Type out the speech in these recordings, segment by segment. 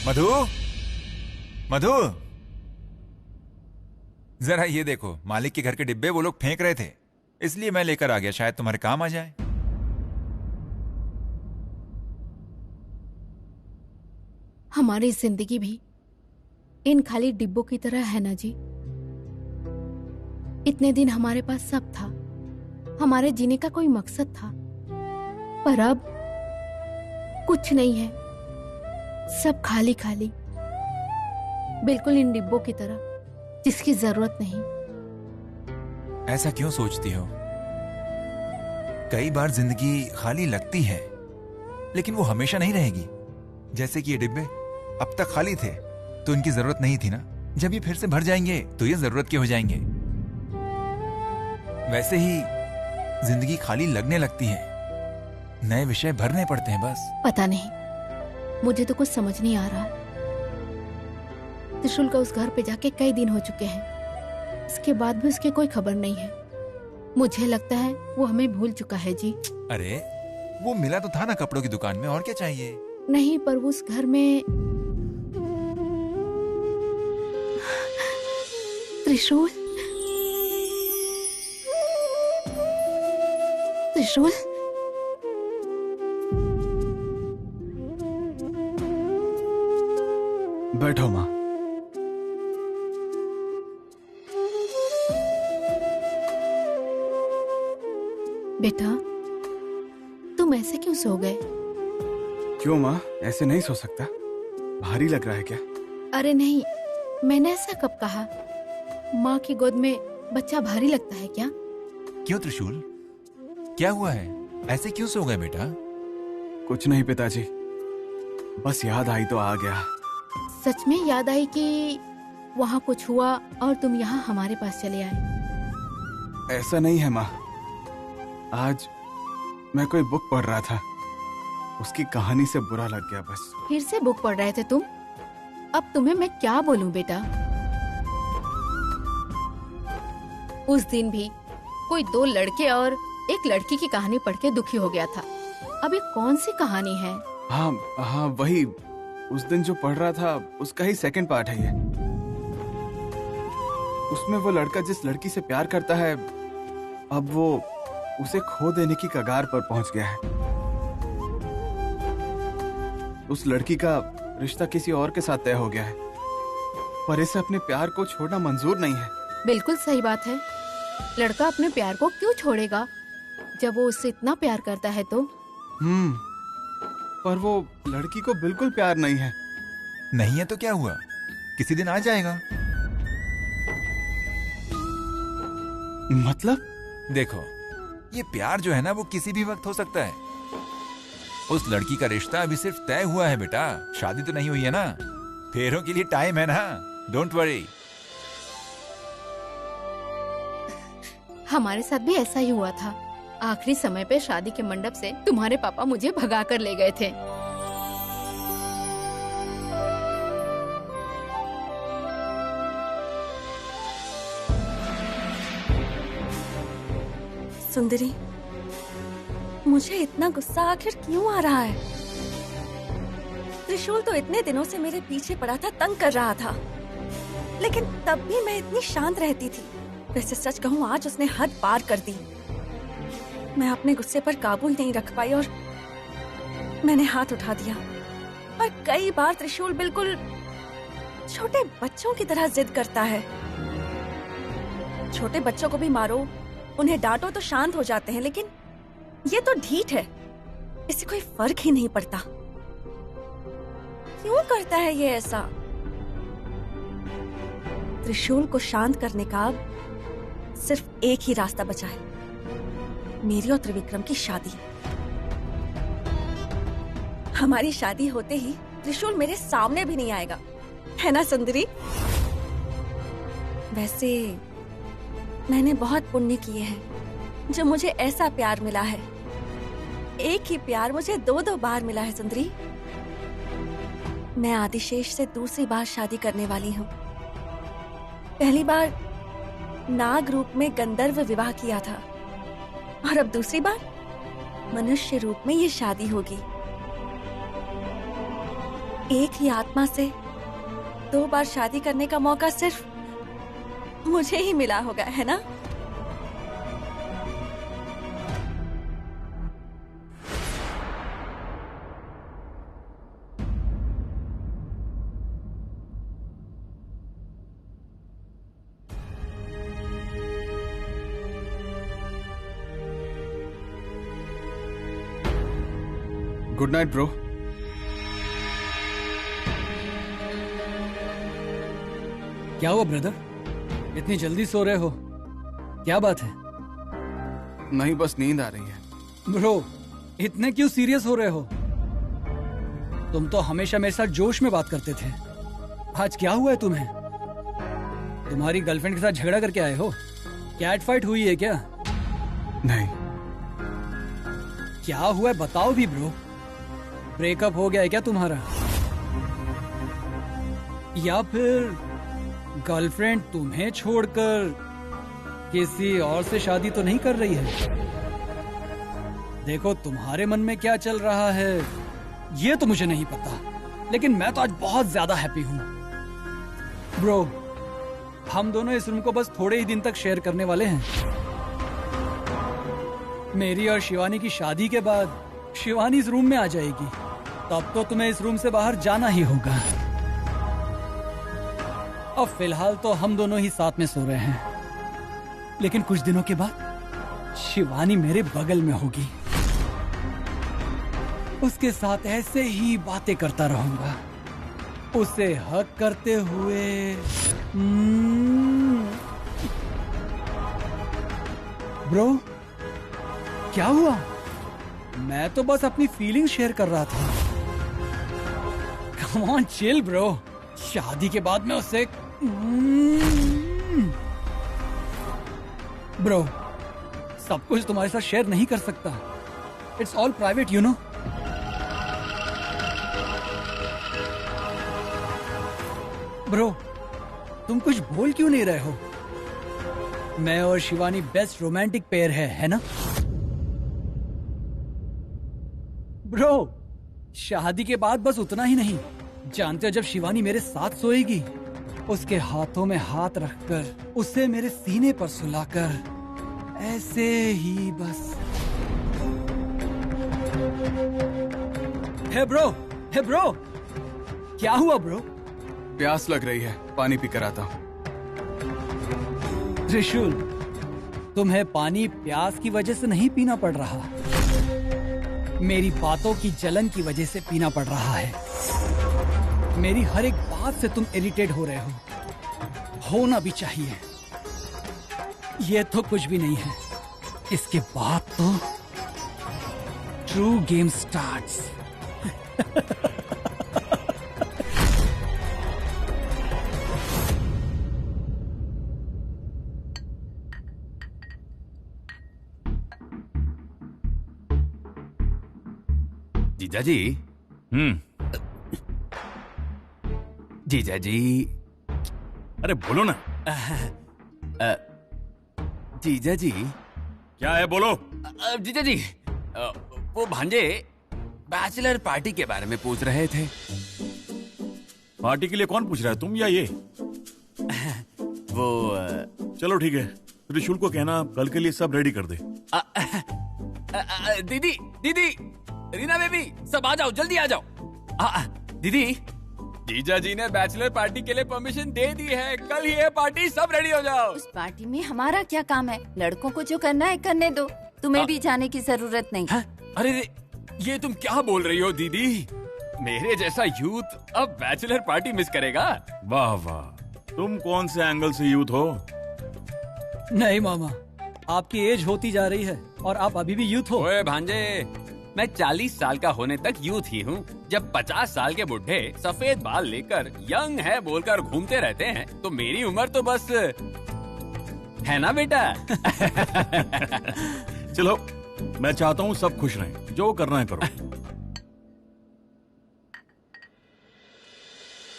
मधु, मधु, जरा ये देखो, मालिक के घर के डिब्बे वो लोग फेंक रहे थे, इसलिए मैं लेकर आ गया, शायद तुम्हारे काम आ जाए। हमारी जिंदगी भी इन खाली डिब्बों की तरह है ना जी। इतने दिन हमारे पास सब था, हमारे जीने का कोई मकसद था, पर अब कुछ नहीं है, सब खाली खाली, बिल्कुल इन डिब्बों की तरह जिसकी जरूरत नहीं। ऐसा क्यों सोचती हो? कई बार जिंदगी खाली लगती है, लेकिन वो हमेशा नहीं रहेगी। जैसे कि ये डिब्बे अब तक खाली थे तो इनकी जरूरत नहीं थी ना, जब ये फिर से भर जाएंगे तो ये जरूरत के हो जाएंगे। वैसे ही जिंदगी खाली लगने लगती है, नए विषय भरने पड़ते हैं बस। पता नहीं, मुझे तो कुछ समझ नहीं आ रहा। त्रिशूल का उस घर पे जाके कई दिन हो चुके हैं, इसके बाद भी उसकी कोई खबर नहीं है। मुझे लगता है वो हमें भूल चुका है जी। अरे वो मिला तो था ना कपड़ों की दुकान में, और क्या चाहिए? नहीं, पर वो उस घर में त्रिशूल, त्रिशूल, बैठो माँ। बेटा, तुम ऐसे क्यों सो गए? क्यों माँ, ऐसे नहीं सो सकता? भारी लग रहा है क्या? अरे नहीं, मैंने ऐसा कब कहा? माँ की गोद में बच्चा भारी लगता है क्या? क्यों त्रिशूल, क्या हुआ है? ऐसे क्यों सो गए बेटा? कुछ नहीं पिताजी, बस याद आई तो आ गया। सच में याद आई कि वहाँ कुछ हुआ और तुम यहाँ हमारे पास चले आए? ऐसा नहीं है माँ, आज मैं कोई बुक पढ़ रहा था, उसकी कहानी से बुरा लग गया बस। फिर से बुक पढ़ रहे थे तुम? अब तुम्हें मैं क्या बोलूं बेटा? उस दिन भी कोई दो लड़के और एक लड़की की कहानी पढ़ के दुखी हो गया था। अब ये कौन सी कहानी है? हाँ हाँ, वही उस दिन जो पढ़ रहा था उसका ही सेकंड पार्ट है ये। उसमें वो लड़का जिस लड़की से प्यार करता है, अब वो उसे खो देने की कगार पर पहुंच गया है। उस लड़की का रिश्ता किसी और के साथ तय हो गया है, पर इसे अपने प्यार को छोड़ना मंजूर नहीं है। बिल्कुल सही बात है। लड़का अपने प्यार को क्यों छोड़ेगा जब वो उससे इतना प्यार करता है तो? पर वो लड़की को बिल्कुल प्यार नहीं है। नहीं है तो क्या हुआ, किसी दिन आ जाएगा। मतलब? देखो, ये प्यार जो है ना वो किसी भी वक्त हो सकता है। उस लड़की का रिश्ता अभी सिर्फ तय हुआ है बेटा, शादी तो नहीं हुई है ना। फेरों के लिए टाइम है ना, डोंट वरी। हमारे साथ भी ऐसा ही हुआ था। आखिरी समय पे शादी के मंडप से तुम्हारे पापा मुझे भगा कर ले गए थे। सुंदरी, मुझे इतना गुस्सा आखिर क्यों आ रहा है? त्रिशूल तो इतने दिनों से मेरे पीछे पड़ा था, तंग कर रहा था, लेकिन तब भी मैं इतनी शांत रहती थी। वैसे सच कहूँ, आज उसने हद पार कर दी। मैं अपने गुस्से पर काबू नहीं रख पाई और मैंने हाथ उठा दिया। और कई बार त्रिशूल बिल्कुल छोटे बच्चों की तरह जिद करता है। छोटे बच्चों को भी मारो, उन्हें डांटो तो शांत हो जाते हैं, लेकिन ये तो ढीठ है, इससे कोई फर्क ही नहीं पड़ता। क्यों करता है ये ऐसा? त्रिशूल को शांत करने का अब सिर्फ एक ही रास्ता बचा है, मेरी और त्रिविक्रम की शादी। हमारी शादी होते ही त्रिशूल मेरे सामने भी नहीं आएगा, है ना सुंदरी? वैसे मैंने बहुत पुण्य किए हैं जो मुझे ऐसा प्यार मिला है। एक ही प्यार मुझे 2-2 बार मिला है सुंदरी। मैं आदिशेष से दूसरी बार शादी करने वाली हूँ। पहली बार नाग रूप में गंधर्व विवाह किया था, और अब दूसरी बार मनुष्य रूप में ये शादी होगी। एक ही आत्मा से 2 बार शादी करने का मौका सिर्फ मुझे ही मिला होगा, है ना? Good night bro. क्या हुआ ब्रदर, इतनी जल्दी सो रहे हो? क्या बात है? नहीं, बस नींद आ रही है। ब्रो, इतने क्यों सीरियस हो रहे हो? तुम तो हमेशा मेरे साथ जोश में बात करते थे। आज क्या हुआ है तुम्हें? तुम्हारी गर्लफ्रेंड के साथ झगड़ा करके आए हो? कैट फाइट हुई है क्या? नहीं। क्या हुआ है बताओ भी ब्रो। ब्रेकअप हो गया है क्या तुम्हारा? या फिर गर्लफ्रेंड तुम्हें छोड़कर किसी और से शादी तो नहीं कर रही है? देखो, तुम्हारे मन में क्या चल रहा है ये तो मुझे नहीं पता, लेकिन मैं तो आज बहुत ज्यादा हैप्पी हूं। ब्रो, हम दोनों इस रूम को बस थोड़े ही दिन तक शेयर करने वाले हैं। मेरी और शिवानी की शादी के बाद शिवानी इस रूम में आ जाएगी, तब तो तुम्हें इस रूम से बाहर जाना ही होगा। अब फिलहाल तो हम दोनों ही साथ में सो रहे हैं, लेकिन कुछ दिनों के बाद शिवानी मेरे बगल में होगी। उसके साथ ऐसे ही बातें करता रहूंगा, उसे हक करते हुए। ब्रो, क्या हुआ? मैं तो बस अपनी फीलिंग शेयर कर रहा था। कम ऑन चिल ब्रो, शादी के बाद मैं उससे ब्रो, सब कुछ तुम्हारे साथ शेयर नहीं कर सकता। It's all private, you know. Bro, तुम कुछ बोल क्यों नहीं रहे हो? मैं और शिवानी बेस्ट रोमांटिक पेयर है ना? ब्रो, शादी के बाद बस उतना ही नहीं, जानते हो जब शिवानी मेरे साथ सोएगी, उसके हाथों में हाथ रखकर उसे मेरे सीने पर सुलाकर ऐसे ही बस। हे ब्रो, क्या हुआ ब्रो? प्यास लग रही है, पानी पी कर आता हूँ। त्रिशूल, तुम्हें पानी प्यास की वजह से नहीं पीना पड़ रहा, मेरी बातों की जलन की वजह से पीना पड़ रहा है। मेरी हर एक बात से तुम इरिटेट हो रहे हो, होना भी चाहिए। ये तो कुछ भी नहीं है, इसके बाद तो ट्रू गेम स्टार्ट्स। जीजा जी। जीजा जी, अरे बोलो ना। जीजा जी। क्या है, बोलो। जीजा जी, वो भांजे बैचलर पार्टी के बारे में पूछ रहे थे। पार्टी के लिए कौन पूछ रहा है, तुम या ये? वो चलो ठीक है, त्रिशूल को कहना कल के लिए सब रेडी कर दे। दीदी, रीना बेबी, सब आ जाओ, जल्दी आ जाओ। दीदी, जीजा जी ने बैचलर पार्टी के लिए परमिशन दे दी है, कल ही है पार्टी, सब रेडी हो जाओ। उस पार्टी में हमारा क्या काम है? लड़कों को जो करना है करने दो, तुम्हें भी जाने की जरूरत नहीं। अरे ये तुम क्या बोल रही हो दीदी? मेरे जैसा यूथ अब बैचलर पार्टी मिस करेगा? वाह वाह, तुम कौन से एंगल से यूथ हो? नहीं मामा, आपकी एज होती जा रही है और आप अभी भी यूथ हो। ओए भांजे, मैं 40 साल का होने तक यूथ ही हूँ। जब 50 साल के बुढ़े सफेद बाल लेकर यंग है बोलकर घूमते रहते हैं, तो मेरी उम्र तो बस है ना बेटा। चलो, मैं चाहता हूँ सब खुश रहें, जो करना है करो।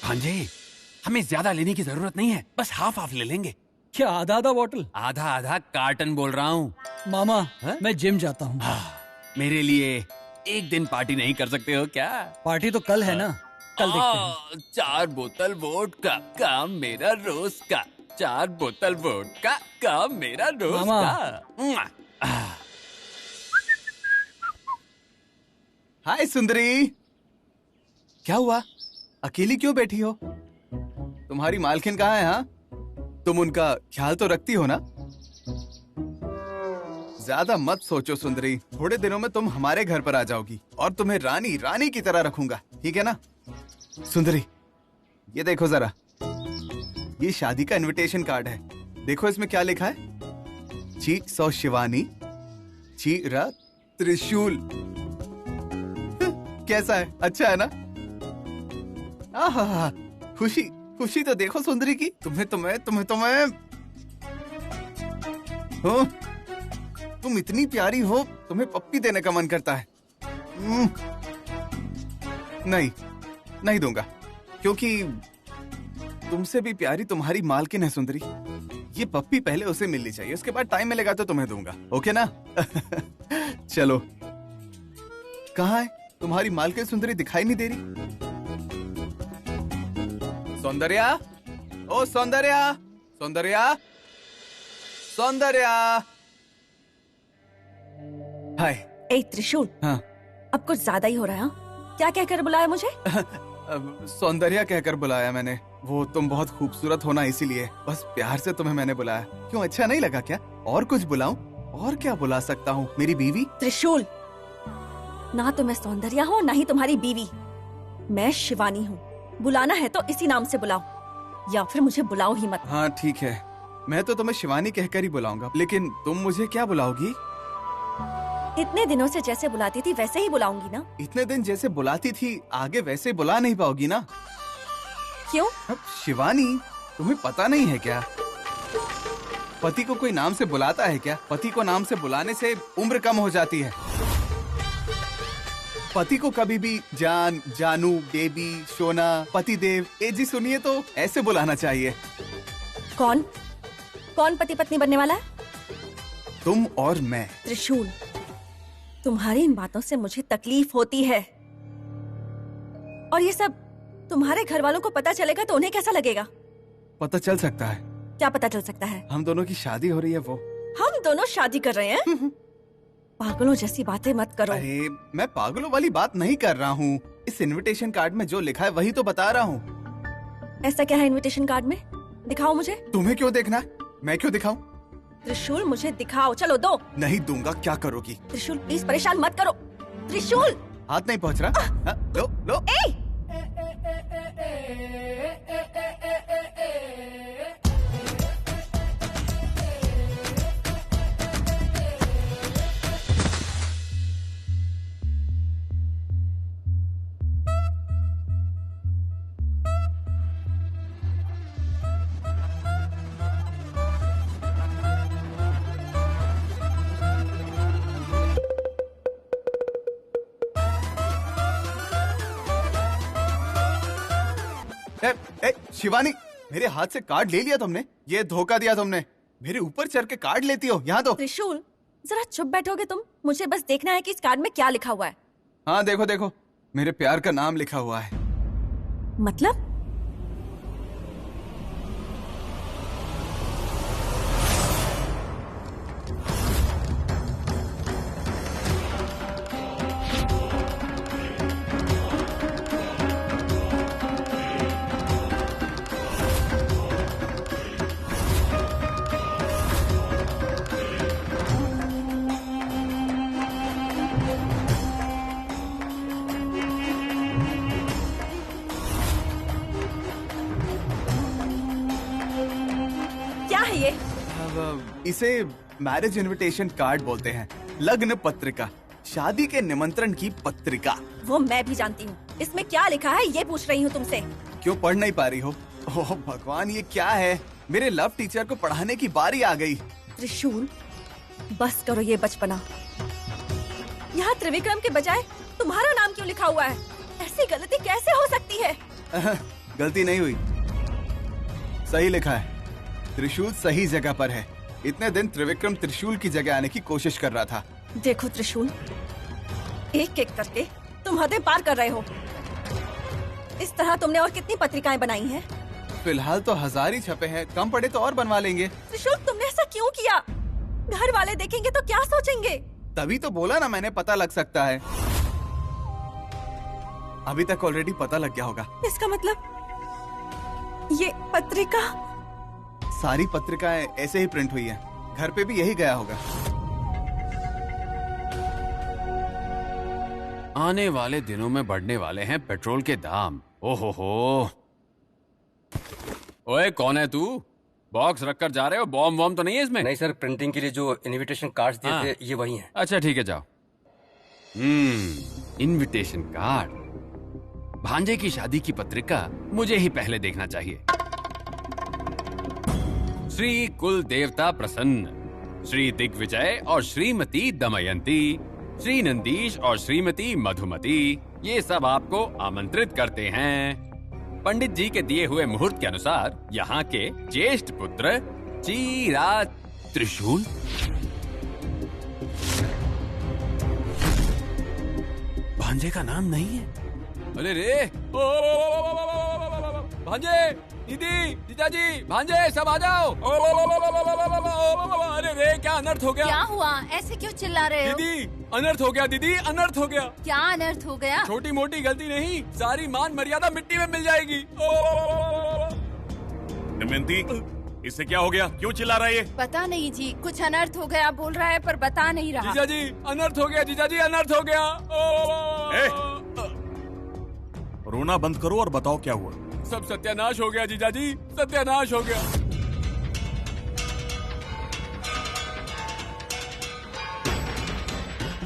भांजे, हमें ज्यादा लेने की जरूरत नहीं है, बस हाफ हाफ ले लेंगे। क्या आधा बॉटल? आधा कार्टन बोल रहा हूँ। मामा, हा? मैं जिम जाता हूँ। मेरे लिए एक दिन पार्टी नहीं कर सकते हो क्या? पार्टी तो कल है ना, कल देखते हैं। 4 बोतल वोडका काम मेरा रोज का, 4 बोतल वोडका काम मेरा रोज मामा। का। हाय सुंदरी, क्या हुआ? अकेली क्यों बैठी हो? तुम्हारी मालकिन कहाँ है? हाँ, तुम उनका ख्याल तो रखती हो ना? ज्यादा मत सोचो सुंदरी, थोड़े दिनों में तुम हमारे घर पर आ जाओगी और तुम्हें रानी रानी की तरह रखूंगा, ठीक है ना? सुंदरी, ये देखो जरा, ये शादी का इनविटेशन कार्ड है। देखो इसमें क्या लिखा है? ची सौ शिवानी, ची र त्रिशूल। कैसा है? अच्छा है ना? आहा, खुशी खुशी तो देखो सुंदरी की। तुम्हें हो, तुम इतनी प्यारी हो, तुम्हें पप्पी देने का मन करता है। नहीं दूंगा, क्योंकि तुमसे भी प्यारी तुम्हारी मालकिन है सुंदरी। ये पप्पी पहले उसे मिलनी चाहिए, उसके बाद टाइम मिलेगा तो तुम्हें दूंगा, ओके ना? चलो, कहाँ है तुम्हारी मालकिन? सुंदरी दिखाई नहीं दे रही। सौंदर्या, ओ सौंदर्या, सौंदर्या, सौंदर्या। हाय। ए त्रिशूल, हाँ। अब कुछ ज्यादा ही हो रहा है। क्या कहकर बुलाया मुझे? सौंदर्या कहकर बुलाया मैंने। वो तुम बहुत खूबसूरत हो ना, इसीलिए बस प्यार से तुम्हें मैंने बुलाया। क्यों, अच्छा नहीं लगा क्या? और कुछ बुलाऊं? और क्या बुला सकता हूँ? मेरी बीवी? त्रिशूल, ना तो मैं सौंदर्या हूँ, ना ही तुम्हारी बीवी। मैं शिवानी हूँ। बुलाना है तो इसी नाम से बुलाओ, या फिर मुझे बुलाओ ही मत। हाँ ठीक है, मैं तो तुम्हें शिवानी कहकर ही बुलाऊंगा, लेकिन तुम मुझे क्या बुलाओगी? इतने दिनों से जैसे बुलाती थी वैसे ही बुलाऊंगी ना। इतने दिन जैसे बुलाती थी, आगे वैसे बुला नहीं पाओगी ना? क्यों? अब शिवानी, तुम्हें पता नहीं है क्या? पति को कोई नाम से बुलाता है क्या? पति को नाम से बुलाने से उम्र कम हो जाती है। पति को कभी भी जान, जानू, बेबी, सोना, पति देव, ए जी सुनिए तो ऐसे बुलाना चाहिए। कौन पति पत्नी बनने वाला है? तुम और मैं। त्रिशूल, तुम्हारी इन बातों से मुझे तकलीफ होती है, और ये सब तुम्हारे घर वालों को पता चलेगा तो उन्हें कैसा लगेगा? पता चल सकता है। क्या पता चल सकता है? हम दोनों की शादी हो रही है। वो हम दोनों शादी कर रहे हैं? पागलों जैसी बातें मत करो। अरे मैं पागलों वाली बात नहीं कर रहा हूँ। इस इनविटेशन कार्ड में जो लिखा है वही तो बता रहा हूँ। ऐसा क्या है इनविटेशन कार्ड में? दिखाओ मुझे। तुम्हें क्यों देखना है? मैं क्यों दिखाऊं? त्रिशूल, मुझे दिखाओ। चलो दो। नहीं दूंगा। क्या करोगी? त्रिशूल प्लीज परेशान मत करो। त्रिशूल, हाथ नहीं पहुंच रहा। हाँ, लो लो। शिवानी, मेरे हाथ से कार्ड ले लिया तुमने। ये धोखा दिया तुमने। मेरे ऊपर चढ़ के कार्ड लेती हो। यहाँ दो। त्रिशूल, जरा चुप बैठोगे तुम? मुझे बस देखना है कि इस कार्ड में क्या लिखा हुआ है। हाँ देखो देखो, मेरे प्यार का नाम लिखा हुआ है। मतलब? इसे मैरिज इनविटेशन कार्ड बोलते हैं। लग्न पत्रिका, शादी के निमंत्रण की पत्रिका। वो मैं भी जानती हूँ। इसमें क्या लिखा है ये पूछ रही हूँ तुमसे। क्यों पढ़ नहीं पा रही हो? ओह भगवान, ये क्या है? मेरे लव टीचर को पढ़ाने की बारी आ गई। त्रिशूल, बस करो ये बचपना। यहाँ त्रिविक्रम के बजाय तुम्हारा नाम क्यों लिखा हुआ है? ऐसी गलती कैसे हो सकती है? गलती नहीं हुई, सही लिखा है। त्रिशूल सही जगह पर है। इतने दिन त्रिविक्रम त्रिशूल की जगह आने की कोशिश कर रहा था। देखो त्रिशूल, एक एक करके तुम हदें पार कर रहे हो। इस तरह तुमने और कितनी पत्रिकाएं बनाई हैं? फिलहाल तो 1000 ही छपे हैं, कम पड़े तो और बनवा लेंगे। त्रिशूल, तुमने ऐसा क्यों किया? घर वाले देखेंगे तो क्या सोचेंगे? तभी तो बोला ना मैंने, पता लग सकता है। अभी तक ऑलरेडी पता लग गया होगा। इसका मतलब ये पत्रिका? सारी पत्रिकाएं ऐसे ही प्रिंट हुई हैं। घर पे भी यही गया होगा। आने वाले दिनों में बढ़ने वाले हैं पेट्रोल के दाम। ओहो हो। ओए, कौन है तू? बॉक्स रख कर जा रहे हो? बॉम्ब वॉम्ब तो नहीं है इसमें? नहीं सर, प्रिंटिंग के लिए जो इनविटेशन कार्ड्स दिए हाँ। थे ये वही हैं। अच्छा ठीक है, जाओ। Invitation card. भांजे की शादी की पत्रिका मुझे ही पहले देखना चाहिए। श्री कुल देवता प्रसन्न, श्री दिग्विजय और श्रीमती दमयंती, श्री नंदीश और श्रीमती मधुमती, ये सब आपको आमंत्रित करते हैं। पंडित जी के दिए हुए मुहूर्त के अनुसार यहाँ के ज्येष्ठ पुत्र चिराग त्रिशूल। भांजे का नाम नहीं है? अरे रे, भांजे, दीदी, जीजाजी, भांजे, सब आ जाओ। अरे रे, क्या अनर्थ हो गया? क्या हुआ? ऐसे क्यों चिल्ला रहे हो? दीदी, अनर्थ हो गया। दीदी, अनर्थ हो गया। क्या अनर्थ हो गया? छोटी मोटी गलती नहीं, सारी मान मर्यादा मिट्टी में मिल जाएगी। दमयंती, इससे क्या हो गया? क्यों चिल्ला रहा है ये? पता नहीं जी, कुछ अनर्थ हो गया बोल रहा है पर बता नहीं रहा। जीजाजी, अनर्थ हो गया। जीजाजी, अनर्थ हो गया। रोना बंद करो और बताओ क्या हुआ। सब सत्यानाश हो गया जीजाजी, सत्यानाश हो गया।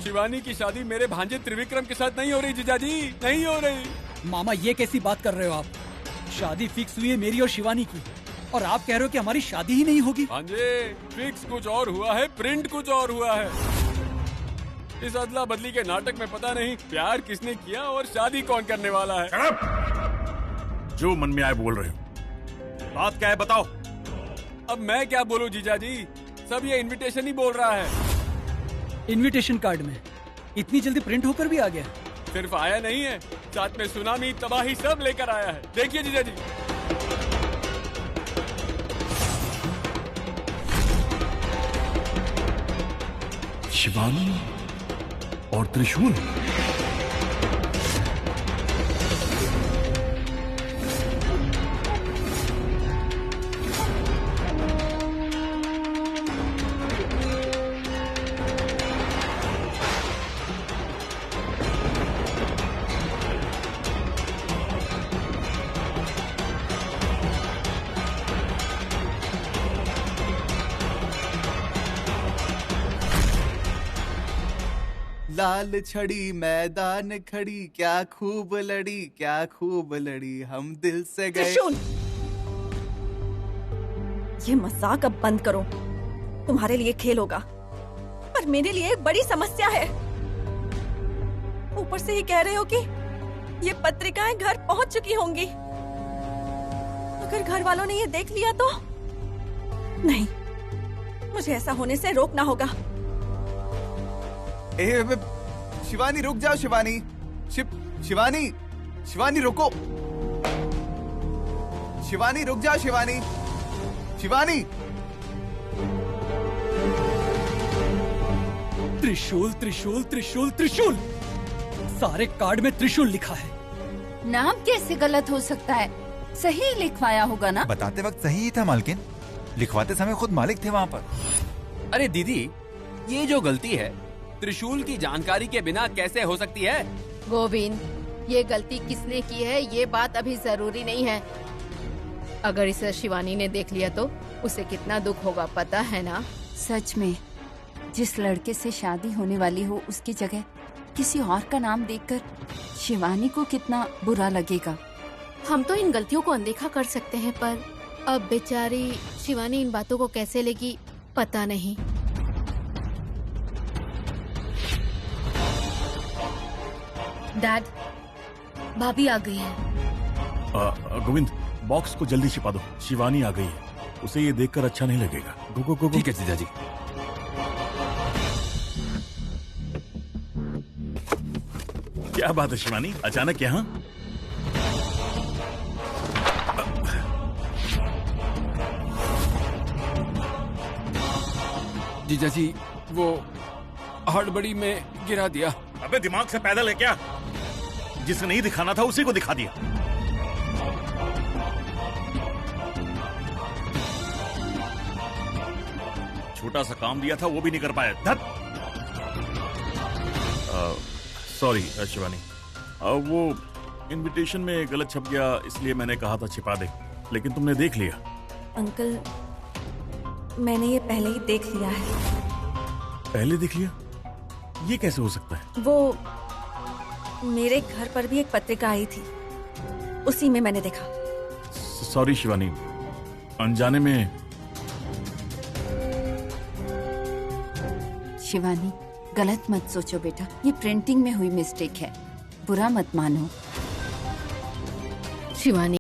शिवानी की शादी मेरे भांजे त्रिविक्रम के साथ नहीं हो रही जीजाजी, नहीं हो रही। मामा ये कैसी बात कर रहे हो आप? शादी फिक्स हुई है मेरी और शिवानी की, और आप कह रहे हो कि हमारी शादी ही नहीं होगी। भांजे, फिक्स कुछ और हुआ है, प्रिंट कुछ और हुआ है। इस अदला बदली के नाटक में पता नहीं प्यार किसने किया और शादी कौन करने वाला है। जो मन में आए बोल रहे हो। बात क्या है बताओ। अब मैं क्या बोलूं जीजाजी, सब ये इनविटेशन ही बोल रहा है। इनविटेशन कार्ड में इतनी जल्दी प्रिंट होकर भी आ गया? सिर्फ आया नहीं है, साथ में सुनामी, तबाही सब लेकर आया है। देखिए जीजाजी। शिवानी और त्रिशूल। लाल छड़ी मैदान खड़ी, क्या खूब लड़ी, क्या खूब लड़ी, हम दिल से गए। त्रिशूल, ये मजाक अब बंद करो। तुम्हारे लिए खेल होगा, पर मेरे लिए एक बड़ी समस्या है। ऊपर से ही कह रहे हो कि ये पत्रिकाएं घर पहुंच चुकी होंगी। अगर घर वालों ने ये देख लिया तो? नहीं, मुझे ऐसा होने से रोकना होगा। शिवानी रुक जाओ। शिवानी, शिवानी, शिवानी रुको। शिवानी रुक जाओ। शिवानी, शिवानी। त्रिशूल, त्रिशूल, त्रिशूल, त्रिशूल। सारे कार्ड में त्रिशूल लिखा है। नाम कैसे गलत हो सकता है? सही लिखवाया होगा ना? बताते वक्त सही ही था मालकिन, लिखवाते समय खुद मालिक थे वहाँ पर। अरे दीदी, ये जो गलती है त्रिशूल की जानकारी के बिना कैसे हो सकती है? गोविंद, ये गलती किसने की है ये बात अभी जरूरी नहीं है। अगर इसे शिवानी ने देख लिया तो उसे कितना दुख होगा पता है ना? सच में, जिस लड़के से शादी होने वाली हो उसकी जगह किसी और का नाम देखकर शिवानी को कितना बुरा लगेगा। हम तो इन गलतियों को अनदेखा कर सकते हैं, पर अब बेचारी शिवानी इन बातों को कैसे लेगी पता नहीं। डैड, भाभी आ गई है। गोविंद, बॉक्स को जल्दी छिपा दो। शिवानी आ गई है, उसे ये देखकर अच्छा नहीं लगेगा। गो गो गो। ठीक है जीजाजी। क्या बात है शिवानी, अचानक यहाँ? जीजा जी वो हड़बड़ी में गिरा दिया। अबे दिमाग से पैदल है क्या? जिसे नहीं दिखाना था उसी को दिखा दिया। छोटा सा काम दिया था वो भी नहीं कर पाया। धत। सॉरी शिवानी, वो इनविटेशन में गलत छप गया इसलिए मैंने कहा था छिपा दे, लेकिन तुमने देख लिया। अंकल मैंने ये पहले ही देख लिया है। पहले देख लिया? ये कैसे हो सकता है? वो मेरे घर पर भी एक पत्रिका आई थी, उसी में मैंने देखा। सॉरी शिवानी, अनजाने में। शिवानी गलत मत सोचो बेटा, ये प्रिंटिंग में हुई मिस्टेक है, बुरा मत मानो। शिवानी